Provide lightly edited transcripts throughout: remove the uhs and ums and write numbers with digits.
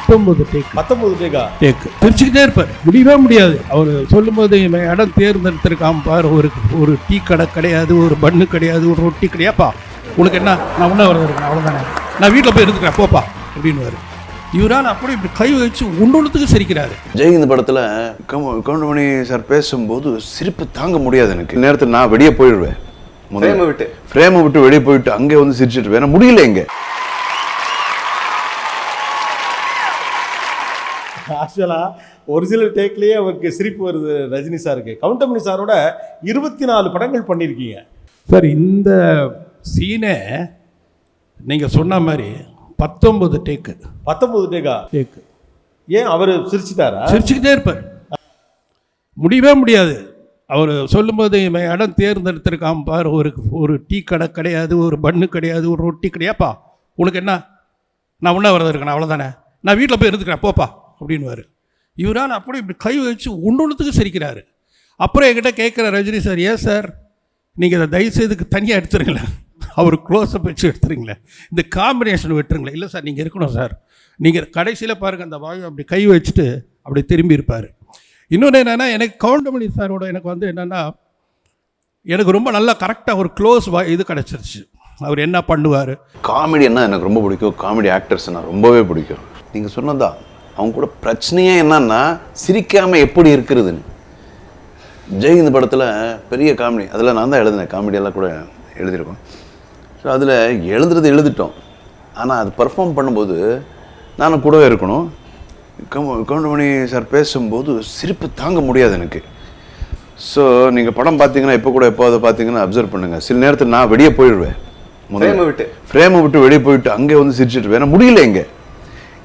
19 டேக்கா சிரிச்சுக்கிட்டே இருப்பார், முடியவே முடியாது. அவர் சொல்லும்போது இடம் தேர்ந்தெடுத்திருக்காம பாரு, ஒரு டீ கடை கிடையாது, ஒரு பண்ணு கிடையாது, ஒரு ரொட்டி கிடையாப்பா, உனக்கு என்ன, நான் உன்ன வரது இருக்கேன் அவ்வளோதானே, நான் வீட்டில் போய் இருந்துக்கிறேன் போப்பா அப்படின்னு. இவரால் அப்படி இப்படி கை வச்சு ஒன்றொன்றுத்துக்கு சிரிக்கிறாரு. ஜெய் இந்த படத்தில் கவுண்டமணி சார் பேசும்போது சிரிப்பு தாங்க முடியாது எனக்கு. நேரத்தில் நான் வெளியே போயிடுவேன், ஃப்ரேமை விட்டு வெளியே போயிட்டு அங்கே வந்து சிரிச்சுட்டு வேணா முடியல. இங்கே ஆக்சுவலாக ஒரிஜினல் டேக்லேயே அவருக்கு சிரிப்பு வருது ரஜினி சாருக்கு. கவுண்டமணி சாரோட 24 படங்கள் பண்ணியிருக்கீங்க சார். இந்த சீனே நீங்கள் சொன்ன மாதிரி 19 டேக்கு. 19 டேக்கு. ஏன் அவர் சிரிச்சுட்டாரா? சிரிச்சுக்கிட்டே இருப்பார், முடியவே முடியாது. அவர் சொல்லும்போது இடம் தேர்ந்தெடுத்திருக்காம பாரு, ஒரு டீ கடை கிடையாது, ஒரு பண்ணு கிடையாது, ஒரு ரொட்டி கிடையாப்பா, உனக்கு என்ன, நான் உன்ன வரது இருக்கேன் அவ்வளோதானே, நான் வீட்டில் போய் இருந்துக்கிறேன் போப்பா அப்படின்வார். இவரால் அப்படி இப்படி கை வச்சு ஒன்றொன்றுத்துக்கு சிரிக்கிறாரு. அப்புறம் என்கிட்ட கேட்குற ரஜினி சார், ஏன் சார் நீங்கள் இதை தயவுசெய்துக்கு தனியாக எடுத்துருங்களேன், அவர் க்ளோஸ்அப் வச்சு எடுத்துருங்களேன், இந்த காம்பினேஷன் விட்டுருங்களேன். இல்லை சார் நீங்கள் இருக்கணும் சார், நீங்கள் கடைசியில் பாருங்கள் அந்த வாயு அப்படி கை வச்சுட்டு அப்படி திரும்பி இருப்பார். இன்னொன்று என்னென்னா, எனக்கு கவுண்டமணி சாரோட எனக்கு வந்து என்னென்னா, எனக்கு ரொம்ப நல்லா கரெக்டாக ஒரு க்ளோஸ் இது கிடச்சிருச்சு. அவர் என்ன பண்ணுவார். காமெடின்னா எனக்கு ரொம்ப பிடிக்கும், காமெடி ஆக்டர்ஸ் நான் ரொம்பவே பிடிக்கும். நீங்கள் சொன்னதா அவங்க கூட பிரச்சனையே என்னன்னா சிரிக்காமல் எப்படி இருக்கிறதுன்னு. ஜெய் இந்த படத்தில் பெரிய காமெடி, அதில் நான் தான் எழுதினேன், காமெடியெல்லாம் கூட எழுதியிருக்கோம். ஸோ அதில் எழுதிட்டோம், ஆனால் அது பர்ஃபார்ம் பண்ணும்போது நானும் கூடவே இருக்கணும். கவுண்டமணி சார் பேசும்போது சிரிப்பு தாங்க முடியாது எனக்கு. ஸோ நீங்கள் படம் பார்த்தீங்கன்னா இப்போ கூட எப்போது பார்த்தீங்கன்னா அப்சர்வ் பண்ணுங்கள், சில நேரத்தில் நான் வெளியே போயிடுவேன், ஃப்ரேமை விட்டு வெளியே போயிட்டு அங்கே வந்து சிரிச்சுட்டு வேணா முடியல. இங்கே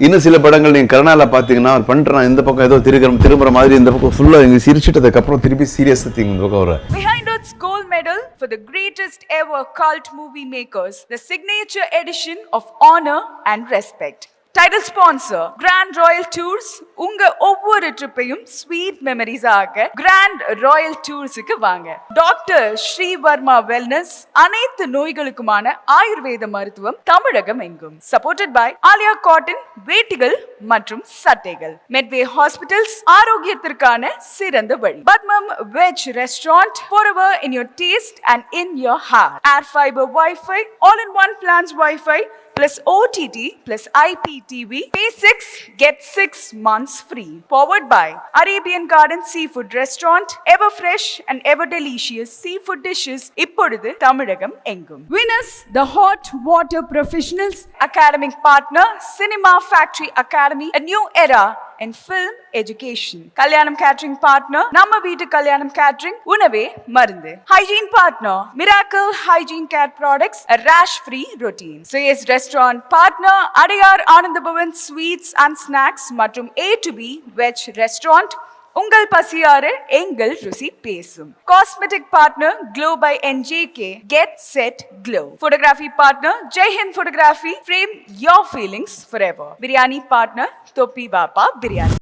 இன்னும் சில படங்கள் நீங்கள் கருணால பார்த்தீங்கன்னா அவர் பண்ணுறான், இந்த பக்கம் ஏதோ திரும்புற மாதிரி, இந்த பக்கம் ஃபுல்லாக இங்கே சிரிச்சுட்டதுக்கப்புறம் திருப்பி சீரியஸாக இந்த பக்கம் வர. Behind its gold medal for the greatest ever cult movie makers, the signature edition of honor and respect. Title sponsor Grand Royal Tours. உங்க ஒவ்வொரு ட்ரிப்பையும் ஸ்வீட் மெமரிஸ் ஆக Grand Royal Toursக்கு வாங்க. டாக்டர் ஸ்ரீ வர்மா வெல்னஸ், அனைத்து நோய்களுக்குமான ஆயுர்வேத மருத்துவம் தமிழகம் எங்கும். Supported by ஆலியா காட்டன் வேட்டிகள் மற்றும் சட்டைகள். மெட்வே ஹாஸ்பிட்டல்ஸ், ஆரோக்கியத்திற்கான சிறந்த வழி. Padmam veg restaurant, forever in your taste and in your heart. Air fiber Wi-Fi, all-in-one plans Wi-Fi plus OTT plus IPTV. Pay 6, get 6 months free. Powered by Arabian Garden Seafood Restaurant. Ever fresh and ever delicious seafood dishes. இப்பொழுது தமிழகம் எங்கும். Winners, the hot water professionals. Academic partner, Cinema Factory Academy. A new era in film education. Kalyanam Catering Partner, நம்ம வீட்டு கல்யாணம் catering, உணவே மருந்து. Hygiene Partner, Miracle Hygiene Care Products, a rash free routine. Suyes Restaurant Partner, Adayar Anand Bhavan Sweets and Snacks மற்றும் A to B Veg Restaurant. உங்கள் பசியார எங்கள் ருசி பேசும். Cosmetic partner Glow by NJK, Get Set Glow. Photography partner Jai Hind Photography, frame your feelings forever. Biryani partner Topi Bapa Biryani.